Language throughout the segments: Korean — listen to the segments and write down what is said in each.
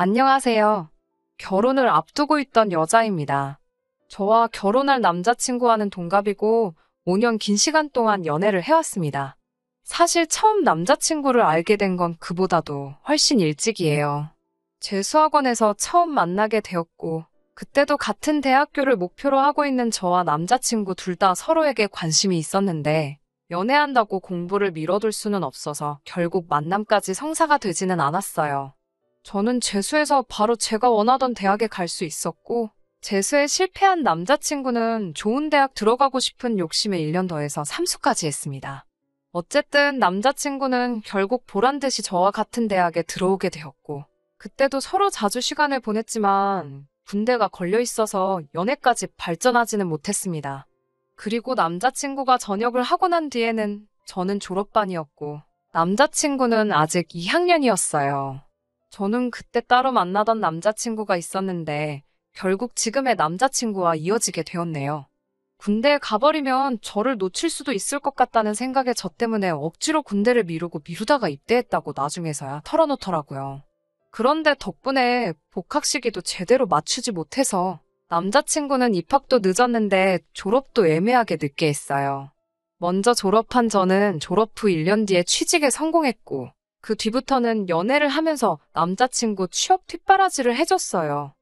안녕하세요. 결혼을 앞두고 있던 여자입니다. 저와 결혼할 남자친구와는 동갑이고 5년 긴 시간 동안 연애를 해왔습니다. 사실 처음 남자친구를 알게 된 건 그보다도 훨씬 일찍이에요. 재수학원에서 처음 만나게 되었고, 그때도 같은 대학교를 목표로 하고 있는 저와 남자친구 둘 다 서로에게 관심이 있었는데, 연애한다고 공부를 미뤄둘 수는 없어서 결국 만남까지 성사가 되지는 않았어요. 저는 재수해서 바로 제가 원하던 대학에 갈 수 있었고, 재수에 실패한 남자친구는 좋은 대학 들어가고 싶은 욕심에 1년 더해서 삼수까지 했습니다. 어쨌든 남자친구는 결국 보란 듯이 저와 같은 대학에 들어오게 되었고, 그때도 서로 자주 시간을 보냈지만 군대가 걸려 있어서 연애까지 발전하지는 못했습니다. 그리고 남자친구가 전역을 하고 난 뒤에는 저는 졸업반이었고, 남자친구는 아직 2학년이었어요. 저는 그때 따로 만나던 남자친구가 있었는데 결국 지금의 남자친구와 이어지게 되었네요. 군대에 가버리면 저를 놓칠 수도 있을 것 같다는 생각에 저 때문에 억지로 군대를 미루고 미루다가 입대했다고 나중에서야 털어놓더라고요. 그런데 덕분에 복학 시기도 제대로 맞추지 못해서 남자친구는 입학도 늦었는데 졸업도 애매하게 늦게 했어요. 먼저 졸업한 저는 졸업 후 1년 뒤에 취직에 성공했고, 그 뒤부터는 연애를 하면서 남자친구 취업 뒷바라지를 해줬어요.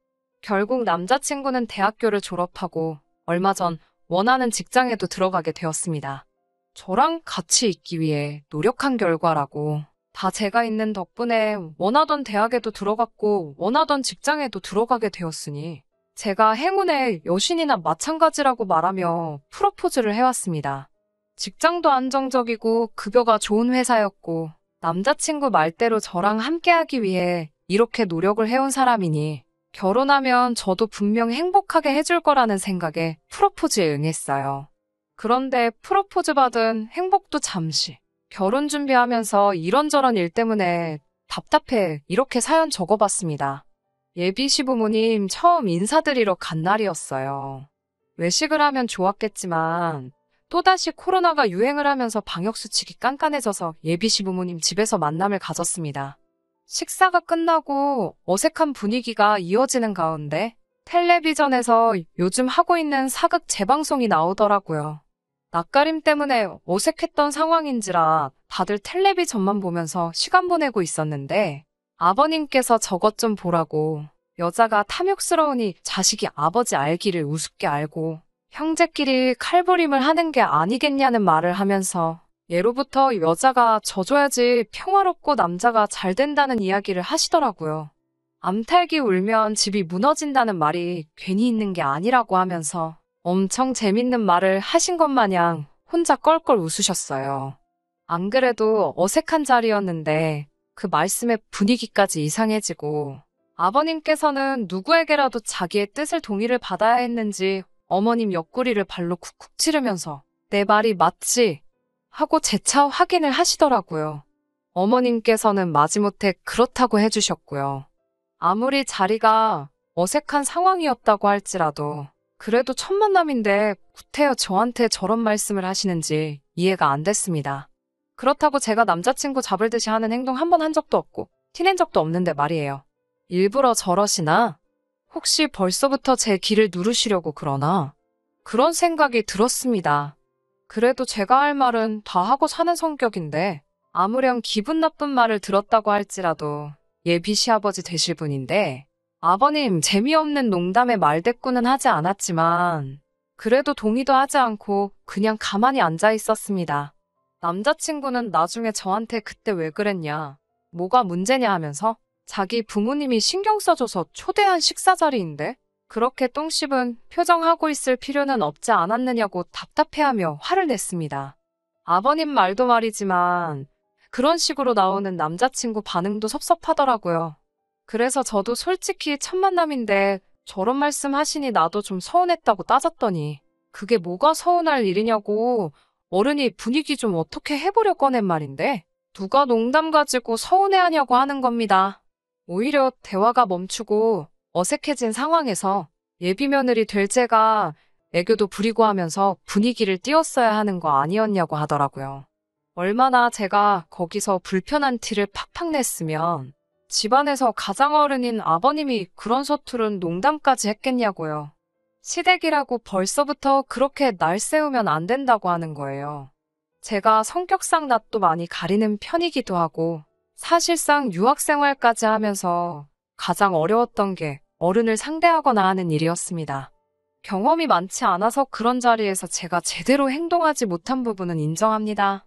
결국 남자친구는 대학교를 졸업하고 얼마 전 원하는 직장에도 들어가게 되었습니다. 저랑 같이 있기 위해 노력한 결과라고. 다 제가 있는 덕분에 원하던 대학에도 들어갔고 원하던 직장에도 들어가게 되었으니 제가 행운의 여신이나 마찬가지라고 말하며 프로포즈를 해왔습니다. 직장도 안정적이고 급여가 좋은 회사였고 남자친구 말대로 저랑 함께하기 위해 이렇게 노력을 해온 사람이니 결혼하면 저도 분명 행복하게 해줄 거라는 생각에 프로포즈에 응했어요. 그런데 프로포즈 받은 행복도 잠시. 결혼 준비하면서 이런저런 일 때문에 답답해 이렇게 사연 적어봤습니다. 예비 시부모님 처음 인사드리러 간 날이었어요. 외식을 하면 좋았겠지만 또다시 코로나가 유행을 하면서 방역수칙이 깐깐해져서 예비 시부모님 집에서 만남을 가졌습니다. 식사가 끝나고 어색한 분위기가 이어지는 가운데 텔레비전에서 요즘 하고 있는 사극 재방송이 나오더라고요. 낯가림 때문에 어색했던 상황인지라 다들 텔레비전만 보면서 시간 보내고 있었는데 아버님께서 저것 좀 보라고 여자가 탐욕스러우니 자식이 아버지 알기를 우습게 알고 형제끼리 칼부림을 하는 게 아니겠냐는 말을 하면서 예로부터 여자가 져줘야지 평화롭고 남자가 잘 된다는 이야기를 하시더라고요. 암탉이 울면 집이 무너진다는 말이 괜히 있는 게 아니라고 하면서 엄청 재밌는 말을 하신 것 마냥 혼자 껄껄 웃으셨어요. 안 그래도 어색한 자리였는데 그 말씀에 분위기까지 이상해지고 아버님께서는 누구에게라도 자기의 뜻을 동의를 받아야 했는지 어머님 옆구리를 발로 쿡쿡 찌르면서 내 말이 맞지? 하고 재차 확인을 하시더라고요. 어머님께서는 마지못해 그렇다고 해주셨고요. 아무리 자리가 어색한 상황이었다고 할지라도 그래도 첫 만남인데 구태여 저한테 저런 말씀을 하시는지 이해가 안 됐습니다. 그렇다고 제가 남자친구 잡을 듯이 하는 행동 한 번 한 적도 없고 티낸 적도 없는데 말이에요. 일부러 저러시나? 혹시 벌써부터 제 길을 누르시려고 그러나? 그런 생각이 들었습니다. 그래도 제가 할 말은 다 하고 사는 성격인데 아무렴 기분 나쁜 말을 들었다고 할지라도 예비 시아버지 되실 분인데 아버님 재미없는 농담에 말대꾸는 하지 않았지만 그래도 동의도 하지 않고 그냥 가만히 앉아 있었습니다. 남자친구는 나중에 저한테 그때 왜 그랬냐, 뭐가 문제냐 하면서 자기 부모님이 신경 써줘서 초대한 식사 자리인데 그렇게 똥 씹은 표정하고 있을 필요는 없지 않았느냐고 답답해하며 화를 냈습니다. 아버님 말도 말이지만 그런 식으로 나오는 남자친구 반응도 섭섭하더라고요. 그래서 저도 솔직히 첫 만남인데 저런 말씀 하시니 나도 좀 서운했다고 따졌더니 그게 뭐가 서운할 일이냐고 어른이 분위기 좀 어떻게 해보려 꺼낸 말인데 누가 농담 가지고 서운해하냐고 하는 겁니다. 오히려 대화가 멈추고 어색해진 상황에서 예비 며느리 될 제가 애교도 부리고 하면서 분위기를 띄웠어야 하는 거 아니었냐고 하더라고요. 얼마나 제가 거기서 불편한 티를 팍팍 냈으면 집안에서 가장 어른인 아버님이 그런 서투른 농담까지 했겠냐고요. 시댁이라고 벌써부터 그렇게 날 세우면 안 된다고 하는 거예요. 제가 성격상 낯도 많이 가리는 편이기도 하고 사실상 유학생활까지 하면서 가장 어려웠던 게 어른을 상대하거나 하는 일이었습니다. 경험이 많지 않아서 그런 자리에서 제가 제대로 행동하지 못한 부분은 인정합니다.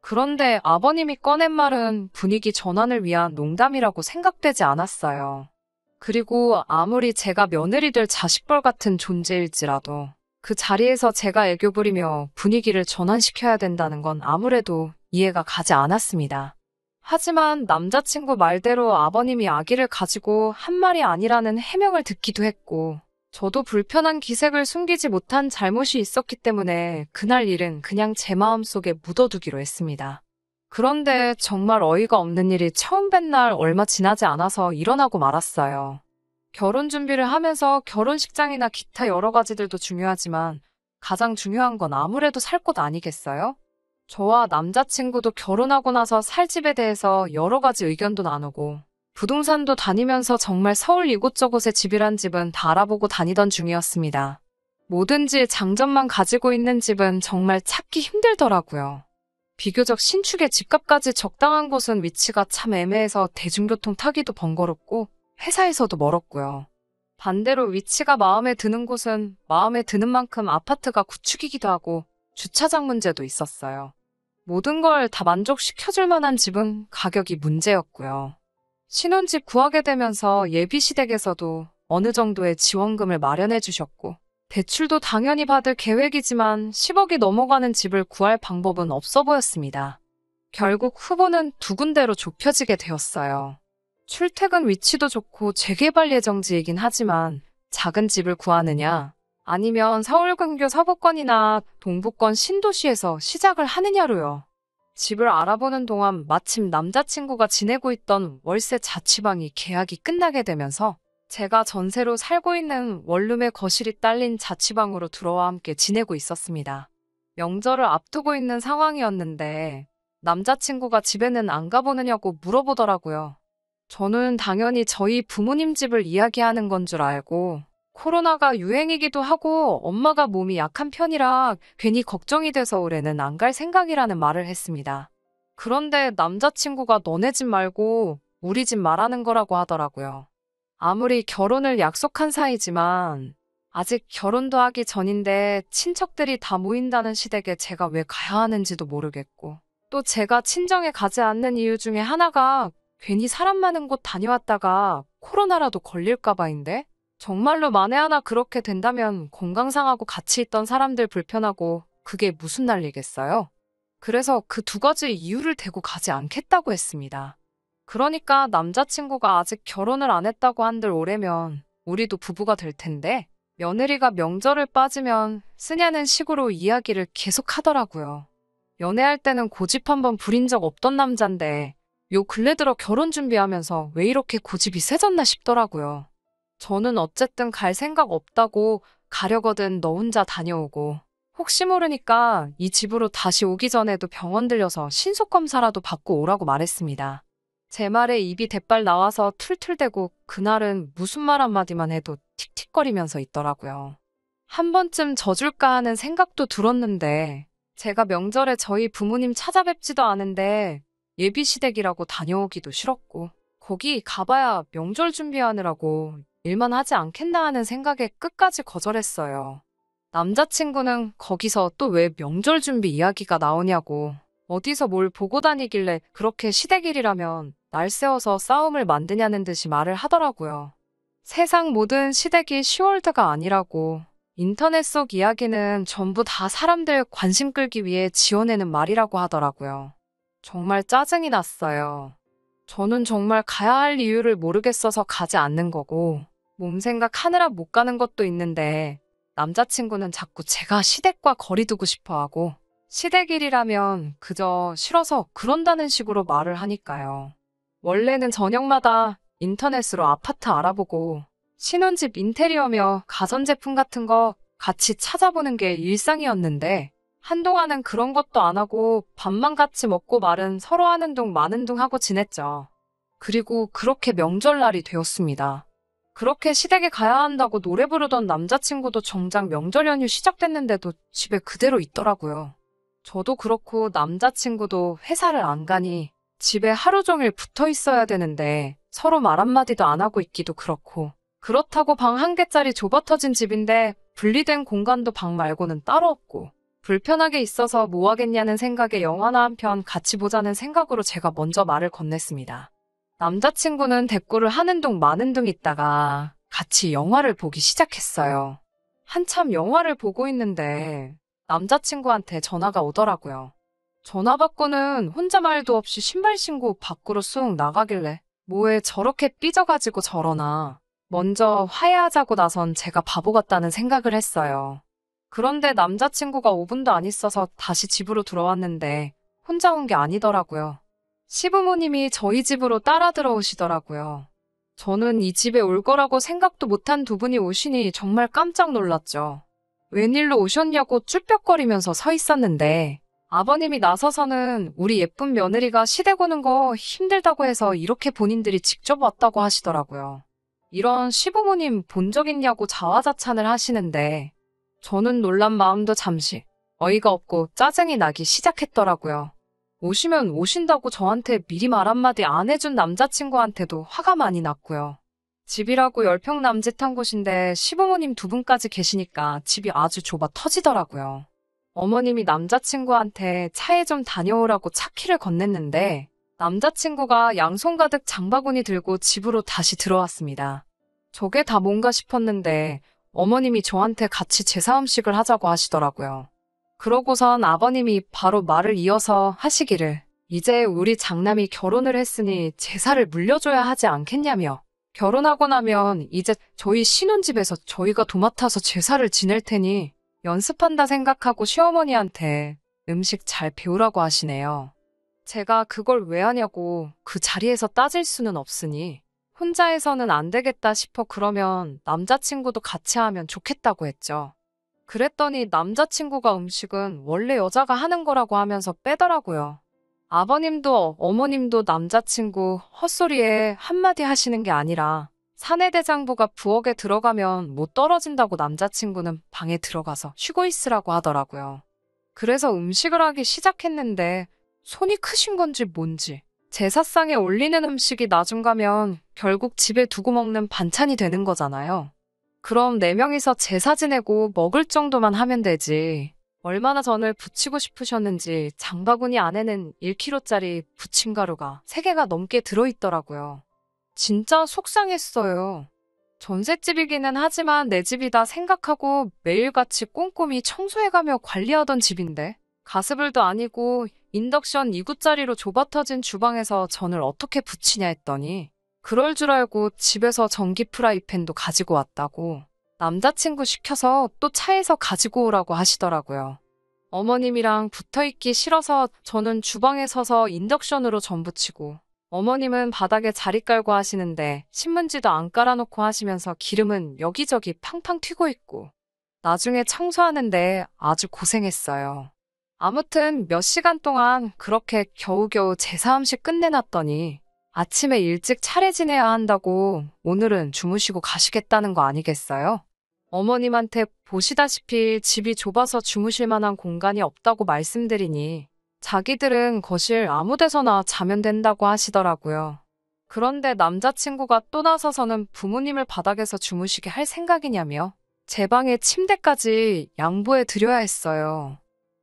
그런데 아버님이 꺼낸 말은 분위기 전환을 위한 농담이라고 생각되지 않았어요. 그리고 아무리 제가 며느리 될 자식뻘 같은 존재일지라도 그 자리에서 제가 애교 부리며 분위기를 전환시켜야 된다는 건 아무래도 이해가 가지 않았습니다. 하지만 남자친구 말대로 아버님이 아기를 가지고 한 말이 아니라는 해명을 듣기도 했고 저도 불편한 기색을 숨기지 못한 잘못이 있었기 때문에 그날 일은 그냥 제 마음속에 묻어두기로 했습니다. 그런데 정말 어이가 없는 일이 처음 뵌 날 얼마 지나지 않아서 일어나고 말았어요. 결혼 준비를 하면서 결혼식장이나 기타 여러 가지들도 중요하지만 가장 중요한 건 아무래도 살 곳 아니겠어요? 저와 남자친구도 결혼하고 나서 살 집에 대해서 여러 가지 의견도 나누고 부동산도 다니면서 정말 서울 이곳저곳에 집이란 집은 다 알아보고 다니던 중이었습니다. 뭐든지 장점만 가지고 있는 집은 정말 찾기 힘들더라고요. 비교적 신축의 집값까지 적당한 곳은 위치가 참 애매해서 대중교통 타기도 번거롭고 회사에서도 멀었고요. 반대로 위치가 마음에 드는 곳은 마음에 드는 만큼 아파트가 구축이기도 하고 주차장 문제도 있었어요. 모든 걸 다 만족시켜줄 만한 집은 가격이 문제였고요. 신혼집 구하게 되면서 예비시댁에서도 어느 정도의 지원금을 마련해 주셨고 대출도 당연히 받을 계획이지만 10억이 넘어가는 집을 구할 방법은 없어 보였습니다. 결국 후보는 두 군데로 좁혀지게 되었어요. 출퇴근 위치도 좋고 재개발 예정지이긴 하지만 작은 집을 구하느냐 아니면 서울 근교 서부권이나 동부권 신도시에서 시작을 하느냐로요. 집을 알아보는 동안 마침 남자친구가 지내고 있던 월세 자취방이 계약이 끝나게 되면서 제가 전세로 살고 있는 원룸의 거실이 딸린 자취방으로 들어와 함께 지내고 있었습니다. 명절을 앞두고 있는 상황이었는데 남자친구가 집에는 안 가보느냐고 물어보더라고요. 저는 당연히 저희 부모님 집을 이야기하는 건 줄 알고 코로나가 유행이기도 하고 엄마가 몸이 약한 편이라 괜히 걱정이 돼서 올해는 안 갈 생각이라는 말을 했습니다. 그런데 남자친구가 너네 집 말고 우리 집 말하는 거라고 하더라고요. 아무리 결혼을 약속한 사이지만 아직 결혼도 하기 전인데 친척들이 다 모인다는 시댁에 제가 왜 가야 하는지도 모르겠고 또 제가 친정에 가지 않는 이유 중에 하나가 괜히 사람 많은 곳 다녀왔다가 코로나라도 걸릴까 봐인데 정말로 만에 하나 그렇게 된다면 건강 상하고 같이 있던 사람들 불편하고 그게 무슨 난리겠어요? 그래서 그 두 가지 이유를 대고 가지 않겠다고 했습니다. 그러니까 남자친구가 아직 결혼을 안 했다고 한들 올해면 우리도 부부가 될 텐데 며느리가 명절을 빠지면 쓰냐는 식으로 이야기를 계속 하더라고요. 연애할 때는 고집 한번 부린 적 없던 남잔데 요 근래 들어 결혼 준비하면서 왜 이렇게 고집이 세졌나 싶더라고요. 저는 어쨌든 갈 생각 없다고 가려거든 너 혼자 다녀오고 혹시 모르니까 이 집으로 다시 오기 전에도 병원 들려서 신속검사라도 받고 오라고 말했습니다. 제 말에 입이 대빨 나와서 툴툴대고 그날은 무슨 말 한마디만 해도 틱틱거리면서 있더라고요. 한 번쯤 져줄까 하는 생각도 들었는데 제가 명절에 저희 부모님 찾아뵙지도 않은데 예비시댁이라고 다녀오기도 싫었고 거기 가봐야 명절 준비하느라고 일만 하지 않겠나 하는 생각에 끝까지 거절했어요. 남자친구는 거기서 또 왜 명절 준비 이야기가 나오냐고 어디서 뭘 보고 다니길래 그렇게 시댁일이라면 날 세워서 싸움을 만드냐는 듯이 말을 하더라고요. 세상 모든 시댁이 시월드가 아니라고 인터넷 속 이야기는 전부 다 사람들 관심 끌기 위해 지어내는 말이라고 하더라고요. 정말 짜증이 났어요. 저는 정말 가야 할 이유를 모르겠어서 가지 않는 거고 몸 생각하느라 못 가는 것도 있는데 남자친구는 자꾸 제가 시댁과 거리 두고 싶어 하고 시댁일이라면 그저 싫어서 그런다는 식으로 말을 하니까요. 원래는 저녁마다 인터넷으로 아파트 알아보고 신혼집 인테리어며 가전제품 같은 거 같이 찾아보는 게 일상이었는데 한동안은 그런 것도 안 하고 밥만 같이 먹고 말은 서로 하는 둥 마는 둥 하고 지냈죠. 그리고 그렇게 명절날이 되었습니다. 그렇게 시댁에 가야 한다고 노래 부르던 남자친구도 정작 명절 연휴 시작됐는데도 집에 그대로 있더라고요. 저도 그렇고 남자친구도 회사를 안 가니 집에 하루 종일 붙어 있어야 되는데 서로 말 한마디도 안 하고 있기도 그렇고, 그렇다고 방 한 개짜리 좁아터진 집인데 분리된 공간도 방 말고는 따로 없고 불편하게 있어서 뭐 하겠냐는 생각에 영화나 한 편 같이 보자는 생각으로 제가 먼저 말을 건넸습니다. 남자친구는 대꾸를 하는 둥 마는 둥 있다가 같이 영화를 보기 시작했어요. 한참 영화를 보고 있는데 남자친구한테 전화가 오더라고요. 전화 받고는 혼자 말도 없이 신발 신고 밖으로 쑥 나가길래 뭐에 저렇게 삐져가지고 저러나. 먼저 화해하자고 나선 제가 바보 같다는 생각을 했어요. 그런데 남자친구가 5분도 안 있어서 다시 집으로 들어왔는데 혼자 온 게 아니더라고요. 시부모님이 저희 집으로 따라 들어오시더라고요. 저는 이 집에 올 거라고 생각도 못한 두 분이 오시니 정말 깜짝 놀랐죠. 웬일로 오셨냐고 쭈뼛거리면서 서 있었는데 아버님이 나서서는 우리 예쁜 며느리가 시댁 오는 거 힘들다고 해서 이렇게 본인들이 직접 왔다고 하시더라고요. 이런 시부모님 본 적 있냐고 자화자찬을 하시는데 저는 놀란 마음도 잠시 어이가 없고 짜증이 나기 시작했더라고요. 오시면 오신다고 저한테 미리 말 한마디 안 해준 남자친구한테도 화가 많이 났고요. 집이라고 10평 남짓한 곳인데 시부모님 두 분까지 계시니까 집이 아주 좁아 터지더라고요. 어머님이 남자친구한테 차에 좀 다녀오라고 차키를 건넸는데 남자친구가 양손 가득 장바구니 들고 집으로 다시 들어왔습니다. 저게 다 뭔가 싶었는데 어머님이 저한테 같이 제사 음식을 하자고 하시더라고요. 그러고선 아버님이 바로 말을 이어서 하시기를 이제 우리 장남이 결혼을 했으니 제사를 물려줘야 하지 않겠냐며, 결혼하고 나면 이제 저희 신혼집에서 저희가 도맡아서 제사를 지낼 테니 연습한다 생각하고 시어머니한테 음식 잘 배우라고 하시네요. 제가 그걸 왜 하냐고 그 자리에서 따질 수는 없으니 혼자 해서는 안 되겠다 싶어 그러면 남자친구도 같이 하면 좋겠다고 했죠. 그랬더니 남자친구가 음식은 원래 여자가 하는 거라고 하면서 빼더라고요. 아버님도 어머님도 남자친구 헛소리에 한마디 하시는 게 아니라 사내대장부가 부엌에 들어가면 못 떨어진다고 남자친구는 방에 들어가서 쉬고 있으라고 하더라고요. 그래서 음식을 하기 시작했는데 손이 크신 건지 뭔지 제사상에 올리는 음식이 나중 가면 결국 집에 두고 먹는 반찬이 되는 거잖아요. 그럼 4명이서 제사 지내고 먹을 정도만 하면 되지. 얼마나 전을 부치고 싶으셨는지 장바구니 안에는 1kg짜리 부침가루가 3개가 넘게 들어있더라고요. 진짜 속상했어요. 전셋집이기는 하지만 내 집이다 생각하고 매일같이 꼼꼼히 청소해가며 관리하던 집인데 가스불도 아니고 인덕션 2구짜리로 좁아터진 주방에서 전을 어떻게 부치냐 했더니 그럴 줄 알고 집에서 전기 프라이팬도 가지고 왔다고 남자친구 시켜서 또 차에서 가지고 오라고 하시더라고요. 어머님이랑 붙어있기 싫어서 저는 주방에 서서 인덕션으로 전 부치고 어머님은 바닥에 자리 깔고 하시는데 신문지도 안 깔아놓고 하시면서 기름은 여기저기 팡팡 튀고 있고 나중에 청소하는데 아주 고생했어요. 아무튼 몇 시간 동안 그렇게 겨우겨우 제사 음식 끝내놨더니 아침에 일찍 차례 지내야 한다고 오늘은 주무시고 가시겠다는 거 아니겠어요? 어머님한테 보시다시피 집이 좁아서 주무실 만한 공간이 없다고 말씀드리니 자기들은 거실 아무 데서나 자면 된다고 하시더라고요. 그런데 남자친구가 또 나서서는 부모님을 바닥에서 주무시게 할 생각이냐며 제 방에 침대까지 양보해 드려야 했어요.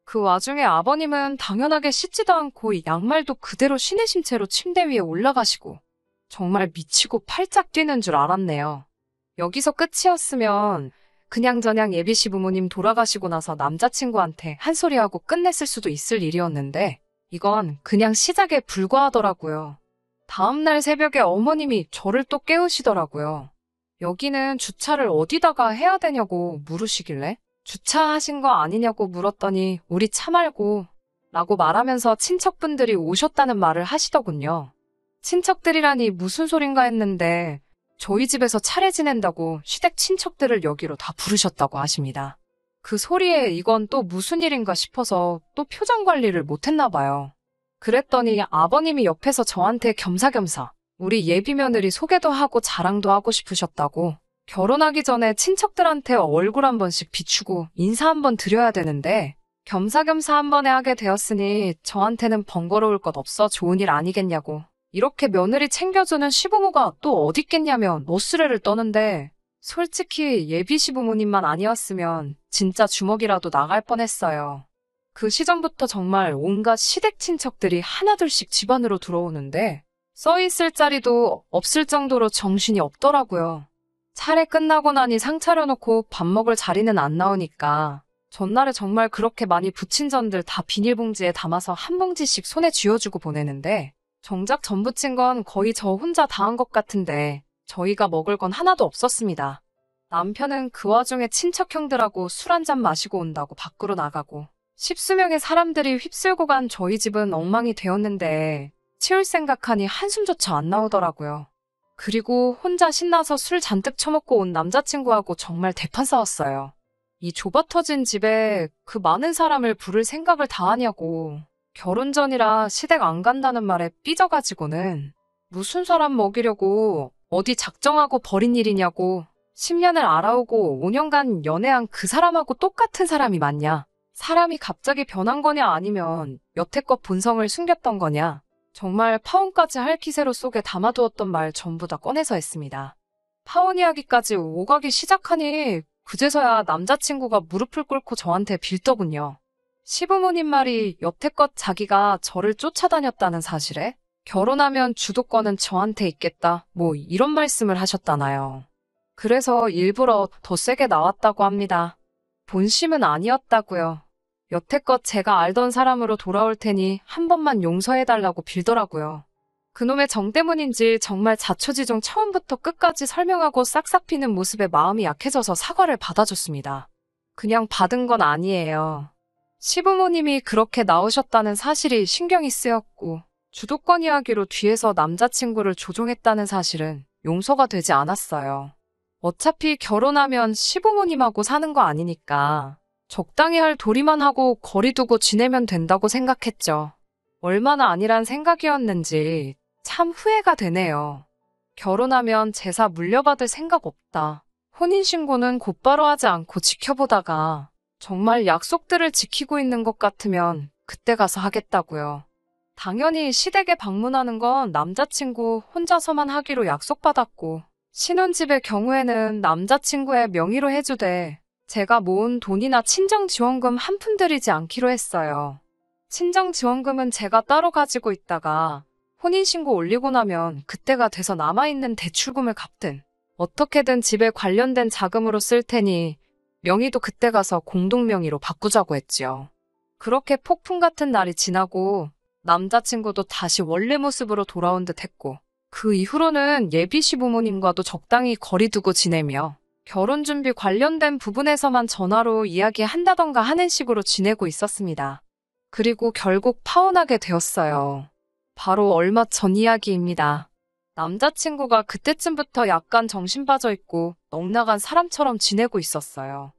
그 와중에 아버님은 당연하게 씻지도 않고 양말도 그대로 신으신 채로 침대 위에 올라가시고 정말 미치고 팔짝 뛰는 줄 알았네요. 여기서 끝이었으면 그냥저냥 예비 시부모님 돌아가시고 나서 남자친구한테 한 소리하고 끝냈을 수도 있을 일이었는데 이건 그냥 시작에 불과하더라고요. 다음날 새벽에 어머님이 저를 또 깨우시더라고요. 여기는 주차를 어디다가 해야 되냐고 물으시길래 주차하신 거 아니냐고 물었더니 우리 차 말고 라고 말하면서 친척분들이 오셨다는 말을 하시더군요. 친척들이라니 무슨 소린가 했는데 저희 집에서 차례 지낸다고 시댁 친척들을 여기로 다 부르셨다고 하십니다. 그 소리에 이건 또 무슨 일인가 싶어서 또 표정 관리를 못했나 봐요. 그랬더니 아버님이 옆에서 저한테 겸사겸사 우리 예비 며느리 소개도 하고 자랑도 하고 싶으셨다고. 결혼하기 전에 친척들한테 얼굴 한 번씩 비추고 인사 한 번 드려야 되는데 겸사겸사 한 번에 하게 되었으니 저한테는 번거로울 것 없어 좋은 일 아니겠냐고. 이렇게 며느리 챙겨주는 시부모가 또 어디 있겠냐며 노스레를 떠는데 솔직히 예비 시부모님만 아니었으면 진짜 주먹이라도 나갈 뻔했어요. 그 시점부터 정말 온갖 시댁 친척들이 하나둘씩 집안으로 들어오는데 써있을 자리도 없을 정도로 정신이 없더라고요. 차례 끝나고 나니 상 차려놓고 밥 먹을 자리는 안 나오니까 전날에 정말 그렇게 많이 부친 전들 다 비닐봉지에 담아서 한 봉지씩 손에 쥐어주고 보내는데 정작 전 부친 건 거의 저 혼자 다 한 것 같은데 저희가 먹을 건 하나도 없었습니다. 남편은 그 와중에 친척형들하고 술 한잔 마시고 온다고 밖으로 나가고 십수명의 사람들이 휩쓸고 간 저희 집은 엉망이 되었는데 치울 생각하니 한숨조차 안 나오더라고요. 그리고 혼자 신나서 술 잔뜩 처먹고 온 남자친구하고 정말 대판 싸웠어요. 이 좁아터진 집에 그 많은 사람을 부를 생각을 다 하냐고. 결혼 전이라 시댁 안 간다는 말에 삐져가지고는 무슨 사람 먹이려고 어디 작정하고 버린 일이냐고. 10년을 알아오고 5년간 연애한 그 사람하고 똑같은 사람이 맞냐? 사람이 갑자기 변한 거냐 아니면 여태껏 본성을 숨겼던 거냐? 정말 파혼까지 할 기세로 속에 담아두었던 말 전부 다 꺼내서 했습니다. 파혼 이야기까지 오가기 시작하니 그제서야 남자친구가 무릎을 꿇고 저한테 빌더군요. 시부모님 말이 여태껏 자기가 저를 쫓아다녔다는 사실에 결혼하면 주도권은 저한테 있겠다 뭐 이런 말씀을 하셨다나요. 그래서 일부러 더 세게 나왔다고 합니다. 본심은 아니었다고요. 여태껏 제가 알던 사람으로 돌아올 테니 한 번만 용서해달라고 빌더라고요. 그놈의 정 때문인지 정말 자초지종 처음부터 끝까지 설명하고 싹싹 비는 모습에 마음이 약해져서 사과를 받아줬습니다. 그냥 받은 건 아니에요. 시부모님이 그렇게 나오셨다는 사실이 신경이 쓰였고 주도권 이야기로 뒤에서 남자친구를 조종했다는 사실은 용서가 되지 않았어요. 어차피 결혼하면 시부모님하고 사는 거 아니니까 적당히 할 도리만 하고 거리 두고 지내면 된다고 생각했죠. 얼마나 아니란 생각이었는지 참 후회가 되네요. 결혼하면 제사 물려받을 생각 없다. 혼인신고는 곧바로 하지 않고 지켜보다가 정말 약속들을 지키고 있는 것 같으면 그때 가서 하겠다고요. 당연히 시댁에 방문하는 건 남자친구 혼자서만 하기로 약속받았고 신혼집의 경우에는 남자친구의 명의로 해주되 제가 모은 돈이나 친정지원금 한 푼 들이지 않기로 했어요. 친정지원금은 제가 따로 가지고 있다가 혼인신고 올리고 나면 그때가 돼서 남아있는 대출금을 갚든 어떻게든 집에 관련된 자금으로 쓸 테니 명의도 그때 가서 공동명의로 바꾸자고 했지요. 그렇게 폭풍 같은 날이 지나고 남자친구도 다시 원래 모습으로 돌아온 듯 했고 그 이후로는 예비 시부모님과도 적당히 거리 두고 지내며 결혼 준비 관련된 부분에서만 전화로 이야기한다던가 하는 식으로 지내고 있었습니다. 그리고 결국 파혼하게 되었어요. 바로 얼마 전 이야기입니다. 남자친구가 그때쯤부터 약간 정신 빠져 있고 넋나간 사람처럼 지내고 있었어요.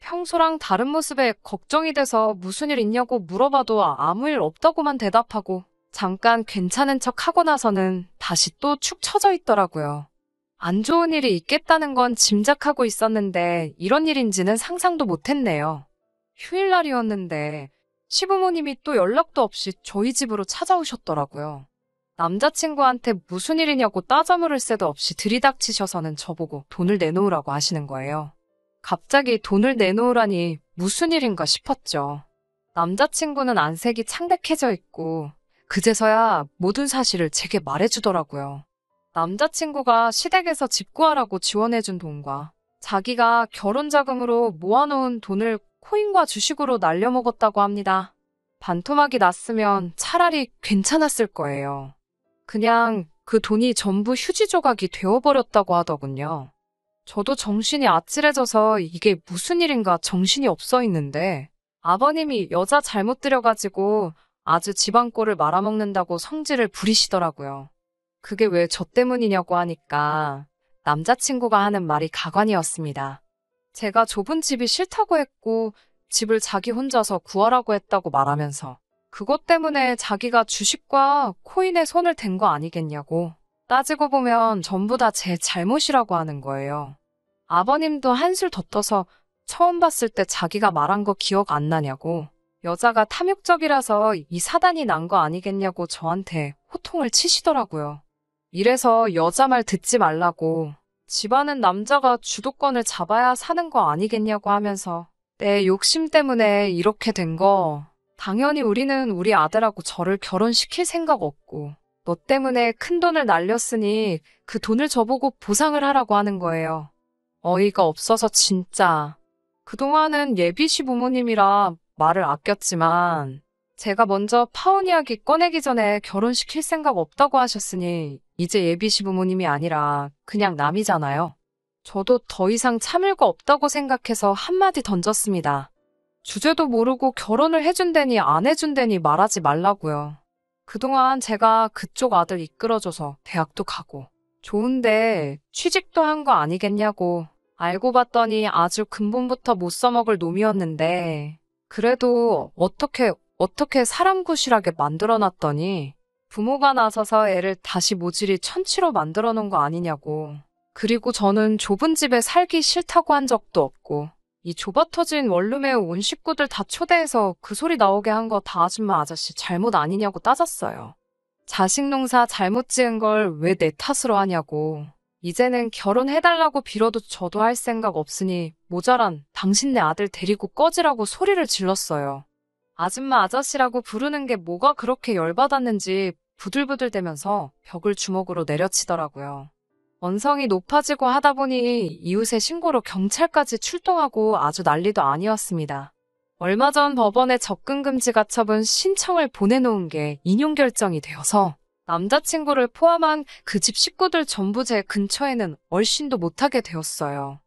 평소랑 다른 모습에 걱정이 돼서 무슨 일 있냐고 물어봐도 아무 일 없다고만 대답하고 잠깐 괜찮은 척 하고 나서는 다시 또 축 처져 있더라고요. 안 좋은 일이 있겠다는 건 짐작하고 있었는데 이런 일인지는 상상도 못했네요. 휴일날이었는데 시부모님이 또 연락도 없이 저희 집으로 찾아오셨더라고요. 남자친구한테 무슨 일이냐고 따져 물을 새도 없이 들이닥치셔서는 저보고 돈을 내놓으라고 하시는 거예요. 갑자기 돈을 내놓으라니 무슨 일인가 싶었죠. 남자친구는 안색이 창백해져 있고 그제서야 모든 사실을 제게 말해주더라고요. 남자친구가 시댁에서 집 구하라고 지원해준 돈과 자기가 결혼자금으로 모아놓은 돈을 코인과 주식으로 날려먹었다고 합니다. 반토막이 났으면 차라리 괜찮았을 거예요. 그냥 그 돈이 전부 휴지 조각이 되어버렸다고 하더군요. 저도 정신이 아찔해져서 이게 무슨 일인가 정신이 없어 있는데 아버님이 여자 잘못 들여가지고 아주 집안 꼴을 말아먹는다고 성질을 부리시더라고요. 그게 왜 저 때문이냐고 하니까 남자친구가 하는 말이 가관이었습니다. 제가 좁은 집이 싫다고 했고 집을 자기 혼자서 구하라고 했다고 말하면서 그것 때문에 자기가 주식과 코인에 손을 댄 거 아니겠냐고. 따지고 보면 전부 다 제 잘못이라고 하는 거예요. 아버님도 한술 더 떠서 처음 봤을 때 자기가 말한 거 기억 안 나냐고, 여자가 탐욕적이라서 이 사단이 난 거 아니겠냐고 저한테 호통을 치시더라고요. 이래서 여자 말 듣지 말라고, 집안은 남자가 주도권을 잡아야 사는 거 아니겠냐고 하면서 내 욕심 때문에 이렇게 된 거, 당연히 우리는 우리 아들하고 저를 결혼시킬 생각 없고 너 때문에 큰돈을 날렸으니 그 돈을 저보고 보상을 하라고 하는 거예요. 어이가 없어서 진짜. 그동안은 예비 시부모님이라 말을 아꼈지만 제가 먼저 파혼 이야기 꺼내기 전에 결혼시킬 생각 없다고 하셨으니 이제 예비 시부모님이 아니라 그냥 남이잖아요. 저도 더 이상 참을 거 없다고 생각해서 한마디 던졌습니다. 주제도 모르고 결혼을 해준다니 안 해준다니 말하지 말라고요. 그동안 제가 그쪽 아들 이끌어줘서 대학도 가고 좋은데 취직도 한 거 아니겠냐고, 알고 봤더니 아주 근본부터 못 써먹을 놈이었는데 그래도 어떻게 사람 구실하게 만들어놨더니 부모가 나서서 애를 다시 모질이 천치로 만들어 놓은 거 아니냐고. 그리고 저는 좁은 집에 살기 싫다고 한 적도 없고 이 좁아터진 원룸에 온 식구들 다 초대해서 그 소리 나오게 한 거 다 아줌마 아저씨 잘못 아니냐고 따졌어요. 자식 농사 잘못 지은 걸 왜 내 탓으로 하냐고. 이제는 결혼해달라고 빌어도 저도 할 생각 없으니 모자란 당신네 아들 데리고 꺼지라고 소리를 질렀어요. 아줌마 아저씨라고 부르는 게 뭐가 그렇게 열받았는지 부들부들대면서 벽을 주먹으로 내려치더라고요. 언성이 높아지고 하다 보니 이웃의 신고로 경찰까지 출동하고 아주 난리도 아니었습니다. 얼마 전 법원에 접근금지 가처분 신청을 보내놓은 게 인용 결정이 되어서 남자친구를 포함한 그 집 식구들 전부 제 근처에는 얼씬도 못하게 되었어요.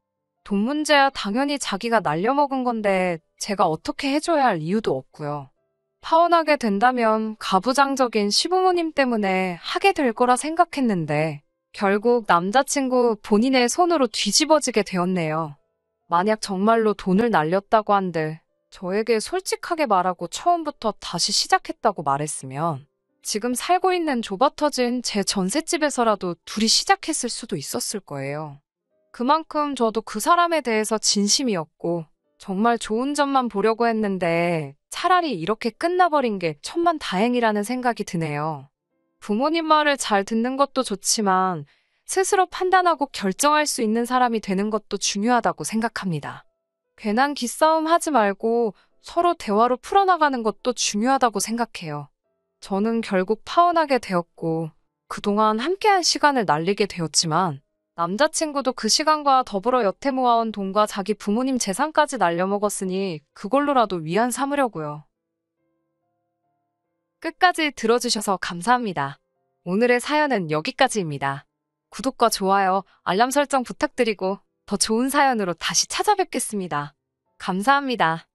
돈 문제야 당연히 자기가 날려먹은 건데 제가 어떻게 해줘야 할 이유도 없고요. 파혼하게 된다면 가부장적인 시부모님 때문에 하게 될 거라 생각했는데 결국 남자친구 본인의 손으로 뒤집어지게 되었네요. 만약 정말로 돈을 날렸다고 한들 저에게 솔직하게 말하고 처음부터 다시 시작했다고 말했으면 지금 살고 있는 좁아터진 제 전셋집에서라도 둘이 시작했을 수도 있었을 거예요. 그만큼 저도 그 사람에 대해서 진심이었고 정말 좋은 점만 보려고 했는데 차라리 이렇게 끝나버린 게 천만다행이라는 생각이 드네요. 부모님 말을 잘 듣는 것도 좋지만 스스로 판단하고 결정할 수 있는 사람이 되는 것도 중요하다고 생각합니다. 괜한 기싸움 하지 말고 서로 대화로 풀어나가는 것도 중요하다고 생각해요. 저는 결국 파혼하게 되었고 그동안 함께한 시간을 날리게 되었지만 남자친구도 그 시간과 더불어 여태 모아온 돈과 자기 부모님 재산까지 날려먹었으니 그걸로라도 위안 삼으려고요. 끝까지 들어주셔서 감사합니다. 오늘의 사연은 여기까지입니다. 구독과 좋아요, 알람 설정 부탁드리고 더 좋은 사연으로 다시 찾아뵙겠습니다. 감사합니다.